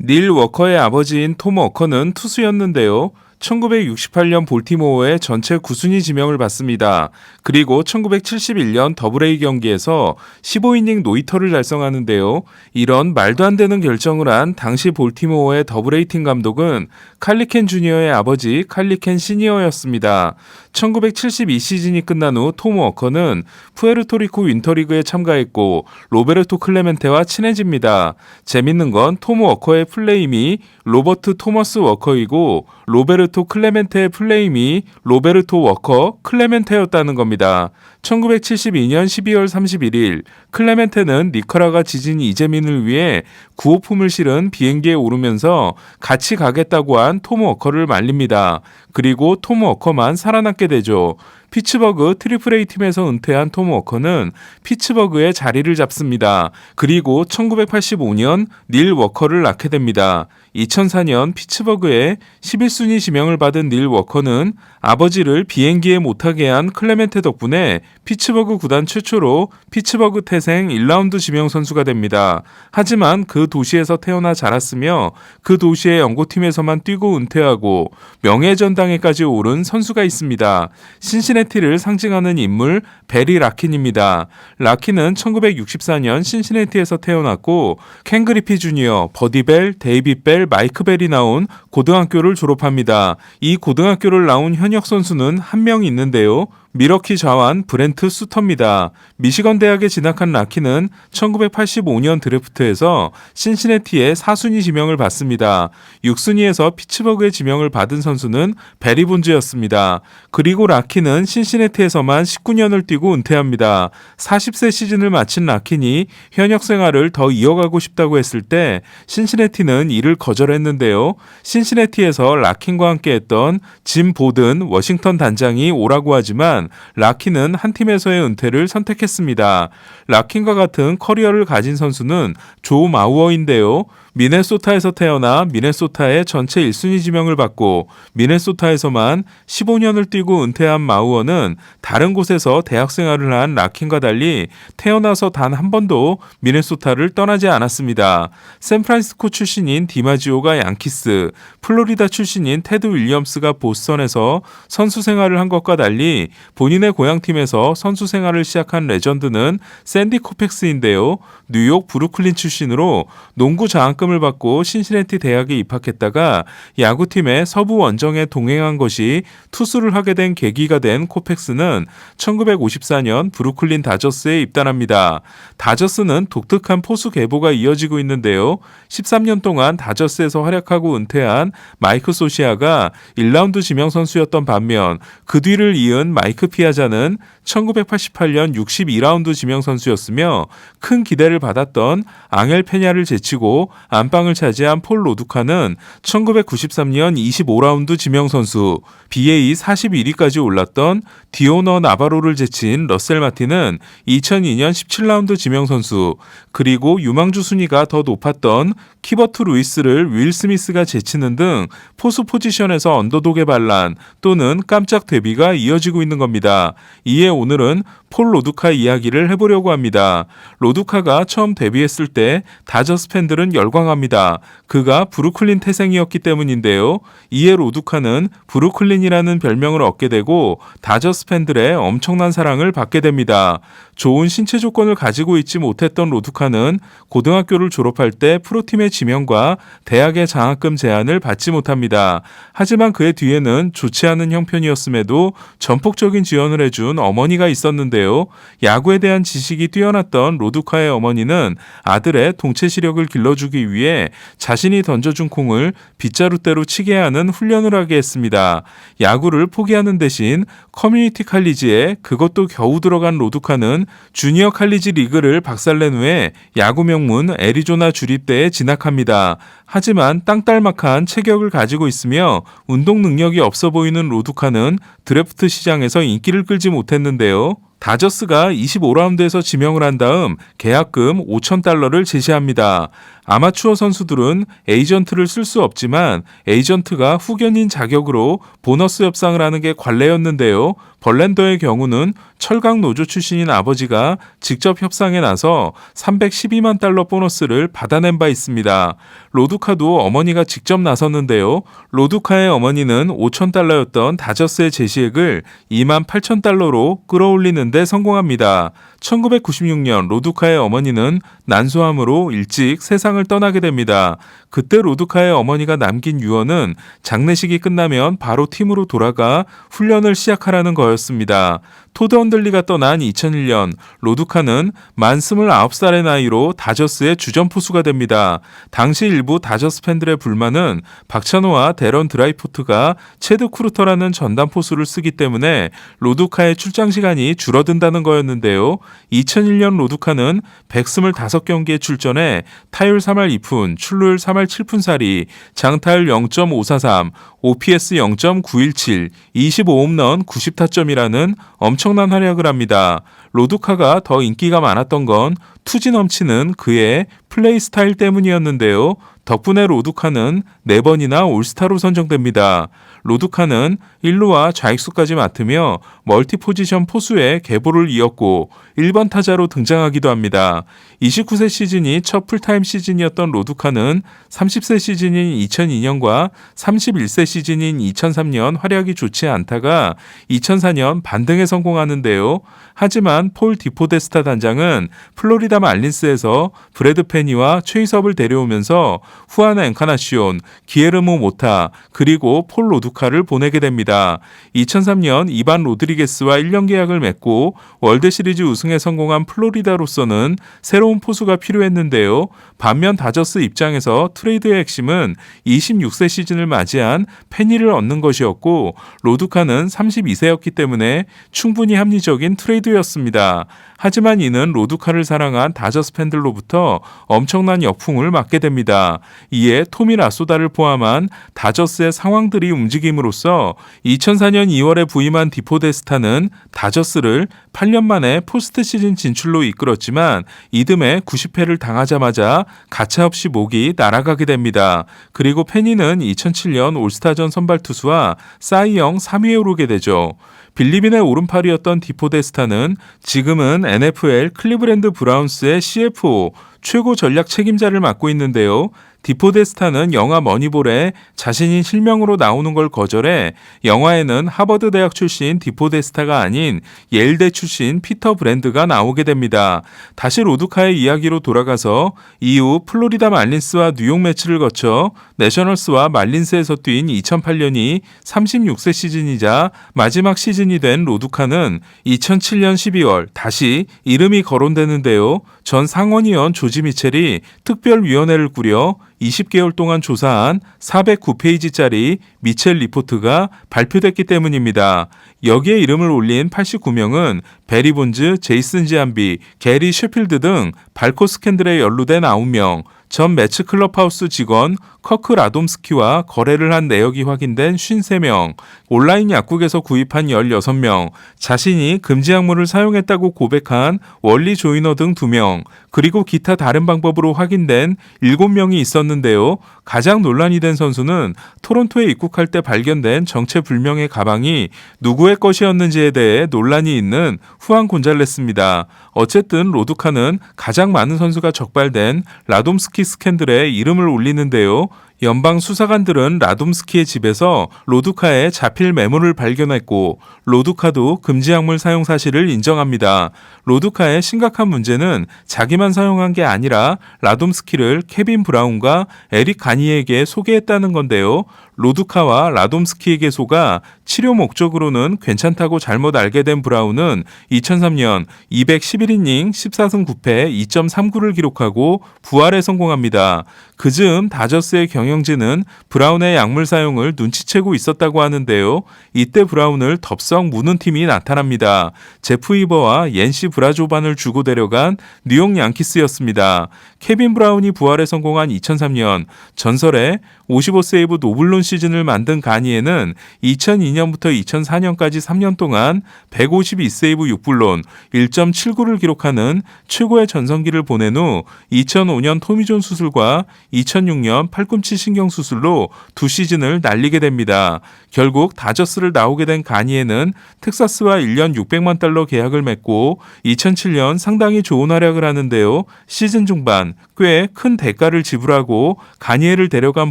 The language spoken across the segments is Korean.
닐 워커의 아버지인 톰 워커는 투수였는데요. 1968년 볼티모어의 전체 9순위 지명을 받습니다. 그리고 1971년 더블A 경기에서 15이닝 노히터를 달성하는데요. 이런 말도 안 되는 결정을 한 당시 볼티모어의 더블A 팀 감독은 칼리 켄 주니어의 아버지 칼리 켄 시니어였습니다. 1972 시즌이 끝난 후 톰 워커는 푸에르토리코 윈터리그에 참가했고 로베르토 클레멘테와 친해집니다. 재밌는 건 톰 워커의 플레임이 로버트 토머스 워커이고 로베르토 클레멘테의 플레임이 로베르토 워커 클레멘테였다는 겁니다. 1972년 12월 31일 클레멘테는 니카라과 지진 이재민을 위해 구호품을 실은 비행기에 오르면서 같이 가겠다고 한 톰 워커를 말립니다. 그리고 톰 워커만 살아남게 되죠. 피츠버그 트리플A 팀에서 은퇴한 톰 워커는 피츠버그의 자리를 잡습니다. 그리고 1985년 닐 워커를 낳게 됩니다. 2004년 피츠버그에 11순위 지명을 받은 닐 워커는 아버지를 비행기에 못타게 한 클레멘테 덕분에 피츠버그 구단 최초로 피츠버그 태생 1라운드 지명 선수가 됩니다. 하지만 그 도시에서 태어나 자랐으며 그 도시의 연고팀에서만 뛰고 은퇴하고 명예전당에까지 오른 선수가 있습니다. 신시내티를 상징하는 인물 베리 라킨입니다. 라킨은 1964년 신시내티에서 태어났고 켄 그리피 주니어, 버디 벨, 데이빗 벨, 마이크 벨이 나온 고등학교를 졸업합니다. 이 고등학교를 나온 현역 선수는 한 명 있는데요. 미러키 좌완 브렌트 수터입니다. 미시건 대학에 진학한 라키는 1985년 드래프트에서 신시내티에 4순위 지명을 받습니다. 6순위에서 피츠버그에 지명을 받은 선수는 베리 본즈였습니다. 그리고 라키는 신시내티에서만 19년을 뛰고 은퇴합니다. 40세 시즌을 마친 라킨이 현역 생활을 더 이어가고 싶다고 했을 때 신시내티는 이를 거절했는데요. 신시내티에서 라킨과 함께 했던 짐 보든 워싱턴 단장이 오라고 하지만 라킨은 한 팀에서의 은퇴를 선택했습니다. 라킨과 같은 커리어를 가진 선수는 조 마우어인데요. 미네소타에서 태어나 미네소타의 전체 1순위 지명을 받고 미네소타에서만 15년을 뛰고 은퇴한 마우어는 다른 곳에서 대학 생활을 한 라킨과 달리 태어나서 단 한 번도 미네소타를 떠나지 않았습니다. 샌프란시스코 출신인 디마지오가 양키스, 플로리다 출신인 테드 윌리엄스가 보스턴에서 선수 생활을 한 것과 달리 본인의 고향팀에서 선수 생활을 시작한 레전드는 샌디 코펙스인데요. 뉴욕 브루클린 출신으로 농구 장학금을 받고 신시내티 대학에 입학했다가 야구팀의 서부 원정에 동행한 것이 투수를 하게 된 계기가 된 코펙스는 1954년 브루클린 다저스에 입단합니다. 다저스는 독특한 포수 계보가 이어지고 있는데요. 13년 동안 다저스에서 활약하고 은퇴한 마이크 소시아가 1라운드 지명 선수였던 반면 그 뒤를 이은 마이크 피아자는 1988년 62라운드 지명 선수였으며 큰 기대를 받았던 앙헬 페냐를 제치고 안방을 차지한 폴 로두카는 1993년 25라운드 지명 선수, BA 41위까지 올랐던 디오너 나바로를 제친 러셀 마틴은 2002년 17라운드 지명 선수, 그리고 유망주 순위가 더 높았던 키버트 루이스를 윌 스미스가 제치는 등 포수 포지션에서 언더독의 반란 또는 깜짝 데뷔가 이어지고 있는 겁니다. 이에 오늘은 폴 로두카 이야기를 해보려고 합니다. 로두카가 처음 데뷔했을 때 다저스 팬들은 열광합니다. 그가 브루클린 태생이었기 때문인데요. 이에 로두카는 브루클린이라는 별명을 얻게 되고 다저스 팬들의 엄청난 사랑을 받게 됩니다. 좋은 신체 조건을 가지고 있지 못했던 로두카는 고등학교를 졸업할 때 프로팀의 지명과 대학의 장학금 제안을 받지 못합니다. 하지만 그의 뒤에는 좋지 않은 형편이었음에도 전폭적인 지원을 해준 어머니가 있었는데요. 야구에 대한 지식이 뛰어났던 로두카의 어머니는 아들의 동체 시력을 길러주기 위해 자신이 던져준 콩을 빗자루대로 치게 하는 훈련을 하게 했습니다. 야구를 포기하는 대신 커뮤니티 칼리지에 그것도 겨우 들어간 로두카는 주니어 칼리지 리그를 박살낸 후에 야구 명문 애리조나 주립대에 진학합니다. 하지만 땅딸막한 체격을 가지고 있으며 운동 능력이 없어 보이는 로두카는 드래프트 시장에서 인기를 끌지 못했는데요. 다저스가 25라운드에서 지명을 한 다음 계약금 $5,000를 제시합니다. 아마추어 선수들은 에이전트를 쓸 수 없지만 에이전트가 후견인 자격으로 보너스 협상을 하는 게 관례였는데요. 벌랜더의 경우는 철강 노조 출신인 아버지가 직접 협상에 나서 312만 달러 보너스를 받아낸 바 있습니다. 로두카도 어머니가 직접 나섰는데요. 로두카의 어머니는 5천 달러였던 다저스의 제시액을 2만 8천 달러로 끌어올리는 데 성공합니다. 1996년 로두카의 어머니는 난소암으로 일찍 세상을 떠나게 됩니다. 그때 로두카의 어머니가 남긴 유언은 장례식이 끝나면 바로 팀으로 돌아가 훈련을 시작하라는 거였습니다. 토드 헌들리가 떠난 2001년 로두카는 만 29살의 나이로 다저스의 주전 포수가 됩니다. 당시 일부 다저스 팬들의 불만은 박찬호와 데런 드라이포트가 체드 쿠르터라는 전담 포수를 쓰기 때문에 로두카의 출장 시간이 줄어든다는 거였는데요. 2001년 로두카는 125경기에 출전해 타율 3할 2푼, 출루율 3할 7푼4리, 장타율 0.543, OPS 0.917, 25홈런 90타점이라는 엄청난 활약을 합니다. 로두카가 더 인기가 많았던 건 투지 넘치는 그의 플레이 스타일 때문이었는데요. 덕분에 로두카는 4번이나 올스타로 선정됩니다. 로두카는 1루와 좌익수까지 맡으며 멀티 포지션 포수의 계보를 이었고 1번 타자로 등장하기도 합니다. 29세 시즌이 첫 풀타임 시즌이었던 로두카는 30세 시즌인 2002년과 31세 시즌인 2003년 활약이 좋지 않다가 2004년 반등에 성공하는데요. 하지만 폴 디포데스타 단장은 플로리다 말린스에서 브래드 페니와 최이섭을 데려오면서 후안 엔카나시온, 기에르모 모타, 그리고 폴 로두카를 보내게 됩니다. 2003년 이반 로드리게스와 1년 계약을 맺고 월드시리즈 우승에 성공한 플로리다로서는 새로운 포수가 필요했는데요. 반면 다저스 입장에서 트레이드의 핵심은 26세 시즌을 맞이한 페니를 얻는 것이었고 로두카는 32세였기 때문에 충분히 합리적인 트레이드였습니다. 하지만 이는 로두카를 사랑한 다저스 팬들로부터 엄청난 역풍을 맞게 됩니다. 이에 토미 라소다를 포함한 다저스의 상황들이 움직임으로써 2004년 2월에 부임한 디포데스타는 다저스를 8년 만에 포스트 시즌 진출로 이끌었지만 이듬해 90패를 당하자마자 가차없이 목이 날아가게 됩니다. 그리고 페니는 2007년 올스타전 선발 투수와 사이영 3위에 오르게 되죠. 빌리빈의 오른팔이었던 디포데스타는 지금은 NFL 클리브랜드 브라운스의 CFO 최고 전략 책임자를 맡고 있는데요. 디포데스타는 영화 머니볼에 자신이 실명으로 나오는 걸 거절해 영화에는 하버드 대학 출신 디포데스타가 아닌 예일대 출신 피터 브랜드가 나오게 됩니다. 다시 로두카의 이야기로 돌아가서 이후 플로리다 말린스와 뉴욕 매치를 거쳐 내셔널스와 말린스에서 뛴 2008년이 36세 시즌이자 마지막 시즌이 된 로두카는 2007년 12월 다시 이름이 거론되는데요. 전 상원의원 조지 미첼이 특별위원회를 꾸려 20개월 동안 조사한 409페이지짜리 미첼 리포트가 발표됐기 때문입니다. 여기에 이름을 올린 89명은 베리 본즈, 제이슨 지안비, 게리 셰필드 등 발코 스캔들에 연루된 9명, 전 매츠 클럽하우스 직원 커크 라돔스키와 거래를 한 내역이 확인된 53명, 온라인 약국에서 구입한 16명, 자신이 금지 약물을 사용했다고 고백한 원리 조이너 등 2명, 그리고 기타 다른 방법으로 확인된 7명이 있었는데요. 가장 논란이 된 선수는 토론토에 입국할 때 발견된 정체불명의 가방이 누구의 것이었는지에 대해 논란이 있는 후안 곤잘레스입니다. 어쨌든 로두카는 가장 많은 선수가 적발된 라돔스키 스캔들에 이름을 올리는데요. 연방 수사관들은 라돔스키의 집에서 로두카의 자필 메모를 발견했고 로두카도 금지 약물 사용 사실을 인정합니다. 로두카의 심각한 문제는 자기만 사용한 게 아니라 라돔스키를 케빈 브라운과 에릭 가니에게 소개했다는 건데요. 로두카와 라돔스키에게 속아 치료 목적으로는 괜찮다고 잘못 알게 된 브라운은 2003년 211이닝 14승 9패 2.39를 기록하고 부활에 성공합니다. 그즈음 다저스의 경영진은 브라운의 약물 사용을 눈치채고 있었다고 하는데요. 이때 브라운을 덥석 무는 팀이 나타납니다. 제프 이버와 옌시 브라조반을 주고 데려간 뉴욕 양키스였습니다. 케빈 브라운이 부활에 성공한 2003년 전설의 55세이브 노블론 시즌을 만든 가니에는 2002년부터 2004년까지 3년 동안 152세이브 6불론 1.79를 기록하는 최고의 전성기를 보낸 후 2005년 토미존 수술과 2006년 팔꿈치 신경 수술로 두 시즌을 날리게 됩니다. 결국 다저스를 나오게 된 가니에는 텍사스와 1년 600만 달러 계약을 맺고 2007년 상당히 좋은 활약을 하는데요. 시즌 중반 꽤 큰 대가를 지불하고 가니에를 데려간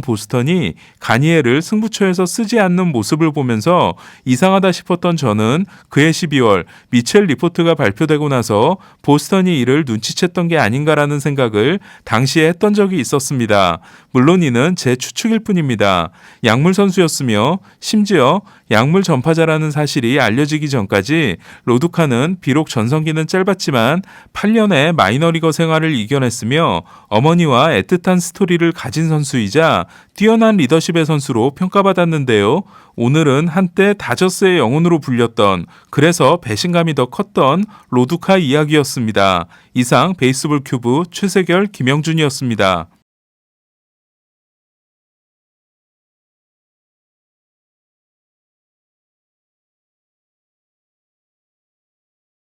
보스턴이 가니에를 승부처에서 쓰지 않는 모습을 보면서 이상하다 싶었던 저는 그해 12월 미첼 리포트가 발표되고 나서 보스턴이 이를 눈치챘던 게 아닌가라는 생각을 당시에 했던 적이 있었습니다. 물론 이는 제 추측일 뿐입니다. 약물 선수였으며 심지어 약물 전파자라는 사실이 알려지기 전까지 로두카는 비록 전성기는 짧았지만 8년의 마이너리거 생활을 이겨냈으며 어머니와 애틋한 스토리를 가진 선수이자 뛰어난 리더십의 선수로 평가받았는데요. 오늘은 한때 다저스의 영혼으로 불렸던, 그래서 배신감이 더 컸던 로두카 이야기였습니다. 이상 베이스볼 큐브 최세결 김영준이었습니다.